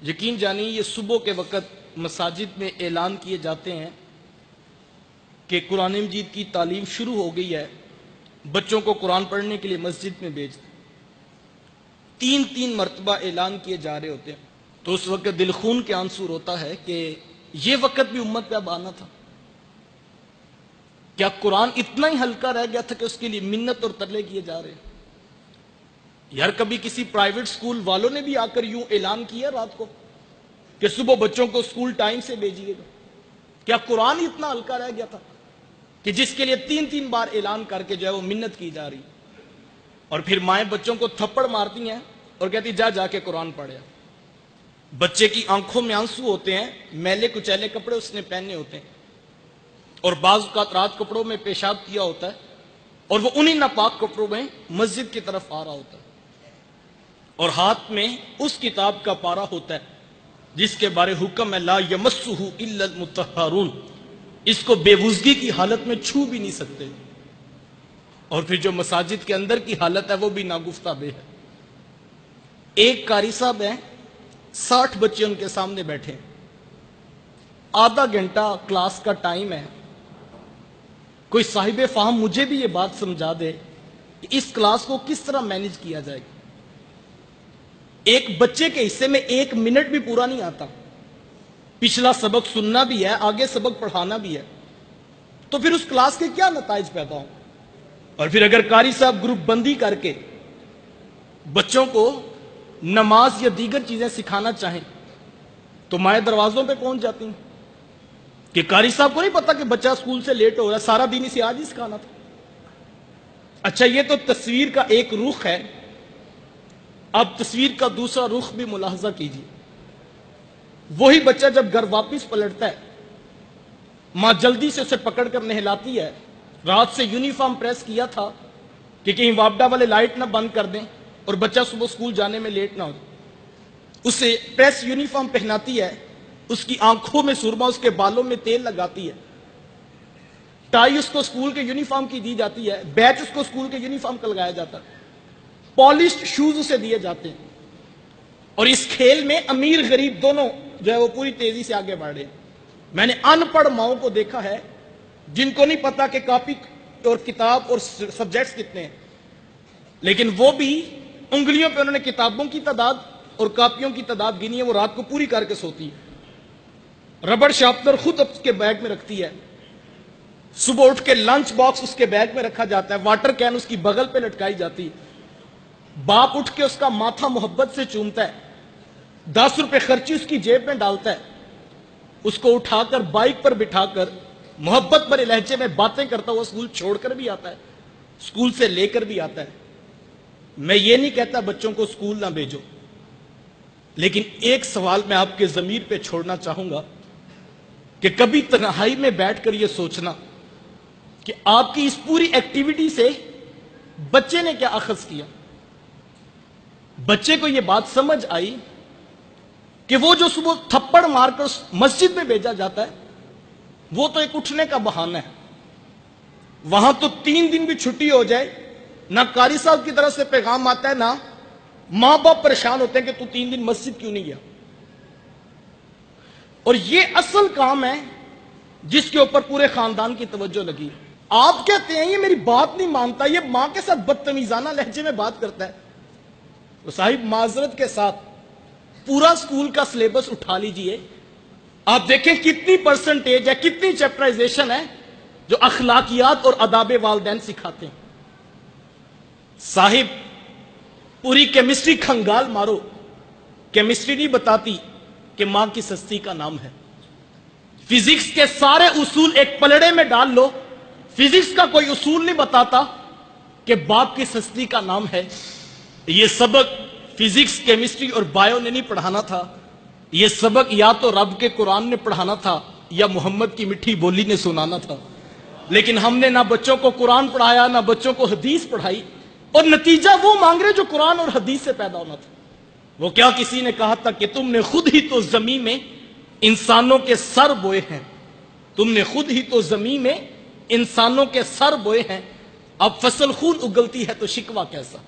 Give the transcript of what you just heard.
یقین جانیے یہ صبح کے وقت مساجد میں اعلان کیے جاتے ہیں کہ قرآن مجید کی تعلیم شروع ہو گئی ہے، بچوں کو قرآن پڑھنے کے لیے مسجد میں بھیج دیں۔ تین مرتبہ اعلان کیے جا رہے ہوتے ہیں، تو اس وقت دل خون کے آنسو روتا ہے کہ یہ وقت بھی امت پہ اب آنا تھا۔ کیا قرآن اتنا ہی ہلکا رہ گیا تھا کہ اس کے لیے منت اور ترلے کیے جا رہے ہیں؟ یار کبھی کسی پرائیویٹ سکول والوں نے بھی آ کر یوں اعلان کیا رات کو کہ صبح بچوں کو سکول ٹائم سے بھیجیے گا؟ کیا قرآن اتنا ہلکا رہ گیا تھا کہ جس کے لیے تین بار اعلان کر کے جو ہے وہ منت کی جا رہی، اور پھر مائیں بچوں کو تھپڑ مارتی ہیں اور کہتی جا کے قرآن پڑھے۔ بچے کی آنکھوں میں آنسو ہوتے ہیں، میلے کچیلے کپڑے اس نے پہنے ہوتے ہیں، اور بعض اوقات رات کپڑوں میں پیشاب کیا ہوتا ہے، اور وہ انہی ناپاک کپڑوں میں مسجد کی طرف آ رہا ہوتا ہے، اور ہاتھ میں اس کتاب کا پارا ہوتا ہے جس کے بارے حکم ہے لا یمسہ الا المطہرون، اس کو بے وضوئی کی حالت میں چھو بھی نہیں سکتے، اور پھر جو مساجد کے اندر کی حالت ہے وہ بھی ناگفتہ بے ہے۔ ایک قاری صاحب ہیں، 60 بچے ان کے سامنے بیٹھے ہیں، آدھا گھنٹہ کلاس کا ٹائم ہے، کوئی صاحب فہم مجھے بھی یہ بات سمجھا دے کہ اس کلاس کو کس طرح مینج کیا جائے گا۔ ایک بچے کے حصے میں 1 منٹ بھی پورا نہیں آتا، پچھلا سبق سننا بھی ہے، آگے سبق پڑھانا بھی ہے، تو پھر اس کلاس کے کیا نتائج پیدا ہوں؟ اور پھر اگر قاری صاحب گروپ بندی کر کے بچوں کو نماز یا دیگر چیزیں سکھانا چاہیں تو مائیں دروازوں پہ پہنچ جاتی ہیں کہ قاری صاحب کو نہیں پتا کہ بچہ اسکول سے لیٹ ہو رہا ہے، سارا دن اسے آج ہی سکھانا تھا۔ اچھا یہ تو تصویر کا ایک رخ ہے، اب تصویر کا دوسرا رخ بھی ملاحظہ کیجیے۔ وہی بچہ جب گھر واپس پلٹتا ہے، ماں جلدی سے اسے پکڑ کر نہلاتی ہے، رات سے یونیفارم پریس کیا تھا کہ کہیں واپڈا والے لائٹ نہ بند کر دیں اور بچہ صبح اسکول جانے میں لیٹ نہ ہو، اسے پریس یونیفارم پہناتی ہے، اس کی آنکھوں میں سرما، اس کے بالوں میں تیل لگاتی ہے، ٹائی اس کو اسکول کے یونیفارم کی دی جاتی ہے، بیچ اس کو اسکول کے یونیفارم کا لگایا جاتا ہے، پالشڈ شوز اسے دیے جاتے ہیں، اور اس کھیل میں امیر غریب دونوں جو ہے وہ پوری تیزی سے آگے بڑھ رہے ہیں۔ میں نے ان پڑھ ماؤں کو دیکھا ہے جن کو نہیں پتا کہ کاپی اور کتاب اور سبجیکٹس کتنے ہیں، لیکن وہ بھی انگلیوں پہ انہوں نے کتابوں کی تعداد اور کاپیوں کی تعداد گنی ہے، وہ رات کو پوری کر کے سوتی ہے، ربڑ شارپنر خود اس کے بیگ میں رکھتی ہے، صبح اٹھ کے لنچ باکس اس کے بیگ میں رکھا جاتا ہے، واٹر کین اس کی بغل پہ لٹکائی جاتی ہے، باپ اٹھ کے اس کا ماتھا محبت سے چومتا ہے، 10 روپے خرچی اس کی جیب میں ڈالتا ہے، اس کو اٹھا کر بائک پر بٹھا کر محبت بھرے لہجے میں باتیں کرتا ہوا اسکول چھوڑ کر بھی آتا ہے، اسکول سے لے کر بھی آتا ہے۔ میں یہ نہیں کہتا بچوں کو اسکول نہ بھیجو، لیکن ایک سوال میں آپ کے ضمیر پہ چھوڑنا چاہوں گا کہ کبھی تنہائی میں بیٹھ کر یہ سوچنا کہ آپ کی اس پوری ایکٹیویٹی سے بچے نے کیا اخذ کیا؟ بچے کو یہ بات سمجھ آئی کہ وہ جو صبح تھپڑ مار کر مسجد میں بھیجا جاتا ہے وہ تو ایک اٹھنے کا بہانہ ہے، وہاں تو 3 دن بھی چھٹی ہو جائے نہ قاری صاحب کی طرف سے پیغام آتا ہے، نہ ماں باپ پریشان ہوتے ہیں کہ تو 3 دن مسجد کیوں نہیں گیا۔ اور یہ اصل کام ہے جس کے اوپر پورے خاندان کی توجہ لگی۔ آپ کہتے ہیں یہ میری بات نہیں مانتا، یہ ماں کے ساتھ بدتمیزانہ لہجے میں بات کرتا ہے، تو صاحب معذرت کے ساتھ پورا سکول کا سلیبس اٹھا لیجئے، آپ دیکھیں کتنی پرسنٹیج ہے، کتنی چیپٹرائزیشن ہے جو اخلاقیات اور آداب والدین سکھاتے ہیں۔ صاحب پوری کیمسٹری کھنگال مارو، کیمسٹری نہیں بتاتی کہ ماں کی سستی کا نام ہے، فزکس کے سارے اصول ایک پلڑے میں ڈال لو، فزکس کا کوئی اصول نہیں بتاتا کہ باپ کی سستی کا نام ہے۔ یہ سبق فزکس، کیمسٹری اور بایو نے نہیں پڑھانا تھا، یہ سبق یا تو رب کے قرآن نے پڑھانا تھا یا محمد کی میٹھی بولی نے سنانا تھا، لیکن ہم نے نہ بچوں کو قرآن پڑھایا نہ بچوں کو حدیث پڑھائی، اور نتیجہ وہ مانگ رہے جو قرآن اور حدیث سے پیدا ہونا تھا۔ وہ کیا کسی نے کہا تھا کہ تم نے خود ہی تو زمین میں انسانوں کے سر بوئے ہیں، تم نے خود ہی تو زمین میں انسانوں کے سر بوئے ہیں، اب فصل خون اگلتی ہے تو شکوہ کیسا۔